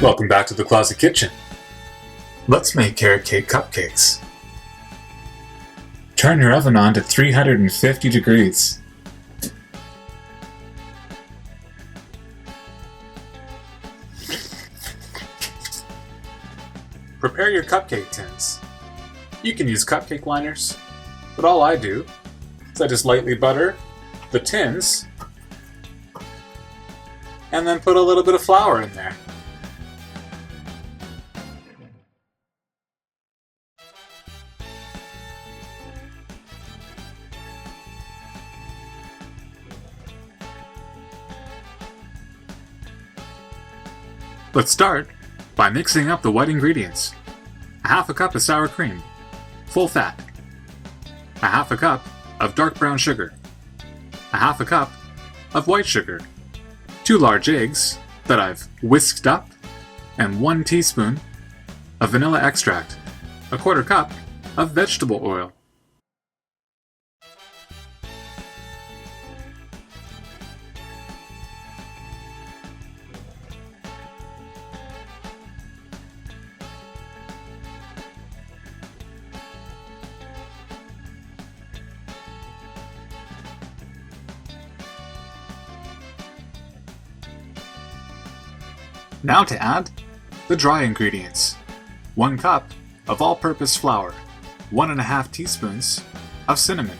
Welcome back to the Closet Kitchen. Let's make carrot cake cupcakes. Turn your oven on to 350 degrees. Prepare your cupcake tins. You can use cupcake liners, but all I do is I just lightly butter the tins and then put a little bit of flour in there. Let's start by mixing up the white ingredients. A half a cup of sour cream, full fat. A half a cup of dark brown sugar. A half a cup of white sugar. 2 large eggs that I've whisked up, and 1 teaspoon of vanilla extract. A 1/4 cup of vegetable oil. Now to add the dry ingredients. 1 cup of all-purpose flour, 1½ teaspoons of cinnamon,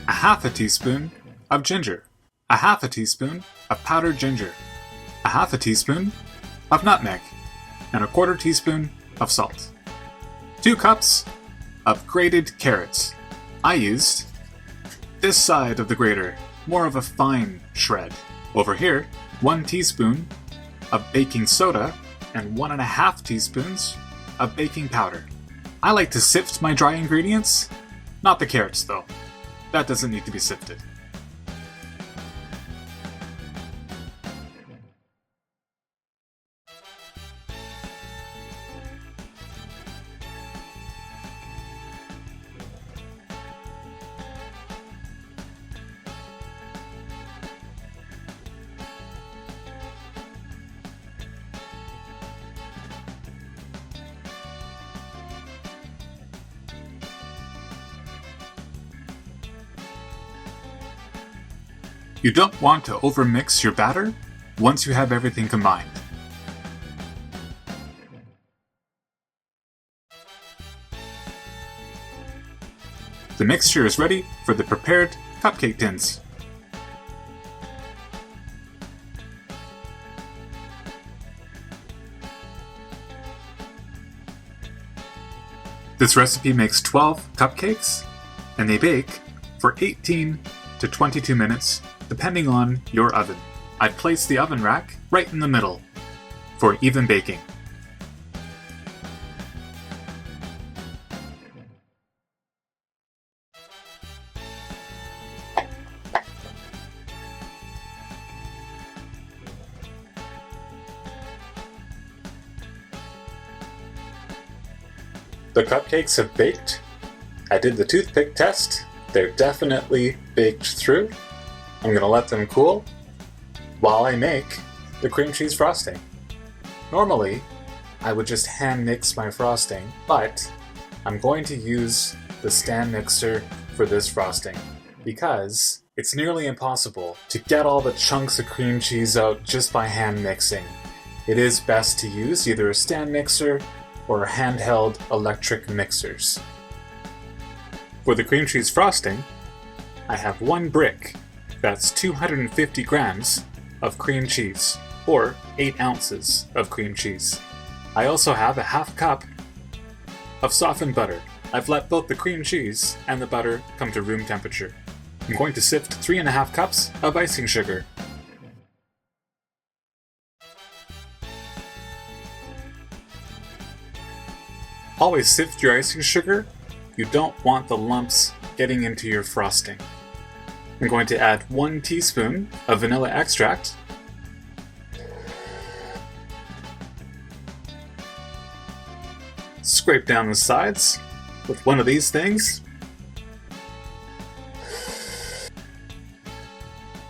a half a teaspoon of ginger, a half a teaspoon of powdered ginger, a half a teaspoon of nutmeg, and a 1/4 teaspoon of salt. 2 cups of grated carrots. I used this side of the grater, more of a fine shred. Over here, 1 teaspoon of baking soda and 1½ teaspoons of baking powder. I like to sift my dry ingredients, not the carrots though. That doesn't need to be sifted. You don't want to overmix your batter once you have everything combined. The mixture is ready for the prepared cupcake tins. This recipe makes 12 cupcakes, and they bake for 18 to 22 minutes, depending on your oven. I'd place the oven rack right in the middle for even baking. The cupcakes have baked. I did the toothpick test. They're definitely baked through. I'm going to let them cool while I make the cream cheese frosting. Normally, I would just hand mix my frosting, but I'm going to use the stand mixer for this frosting because it's nearly impossible to get all the chunks of cream cheese out just by hand mixing. It is best to use either a stand mixer or handheld electric mixers. For the cream cheese frosting, I have 1 brick. That's 250 grams of cream cheese, or 8 ounces of cream cheese. I also have a ½ cup of softened butter. I've let both the cream cheese and the butter come to room temperature. I'm going to sift 3½ cups of icing sugar. Always sift your icing sugar. You don't want the lumps getting into your frosting. I'm going to add 1 teaspoon of vanilla extract, scrape down the sides with one of these things.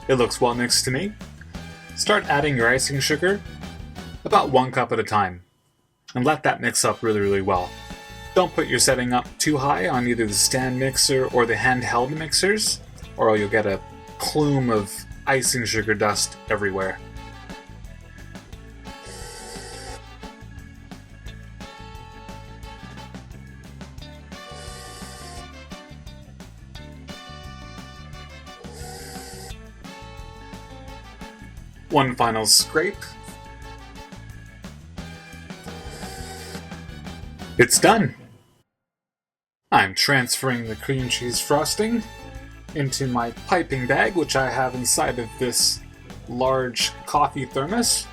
It looks well mixed to me. Start adding your icing sugar, about 1 cup at a time. and let that mix up really, really well. Don't put your setting up too high on either the stand mixer or the handheld mixers, or you'll get a plume of icing sugar dust everywhere. One final scrape. It's done! I'm transferring the cream cheese frosting into my piping bag, which I have inside of this large coffee thermos.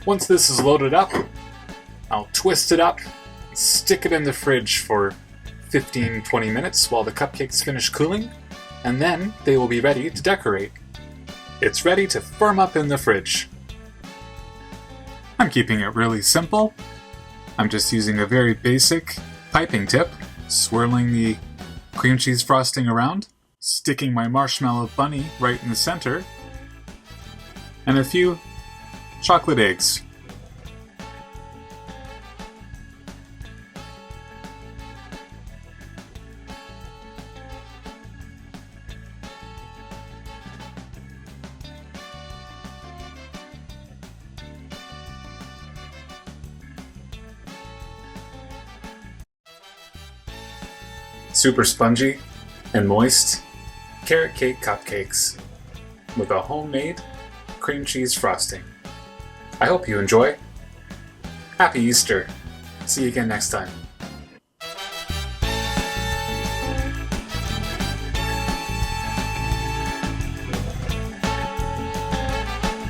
Once this is loaded up, I'll twist it up and stick it in the fridge for 15-20 minutes while the cupcakes finish cooling, and then they will be ready to decorate. It's ready to firm up in the fridge. I'm keeping it really simple. I'm just using a very basic piping tip, swirling the cream cheese frosting around, sticking my marshmallow bunny right in the center, and a few chocolate eggs. Super spongy and moist carrot cake cupcakes with a homemade cream cheese frosting. I hope you enjoy. Happy Easter. See you again next time.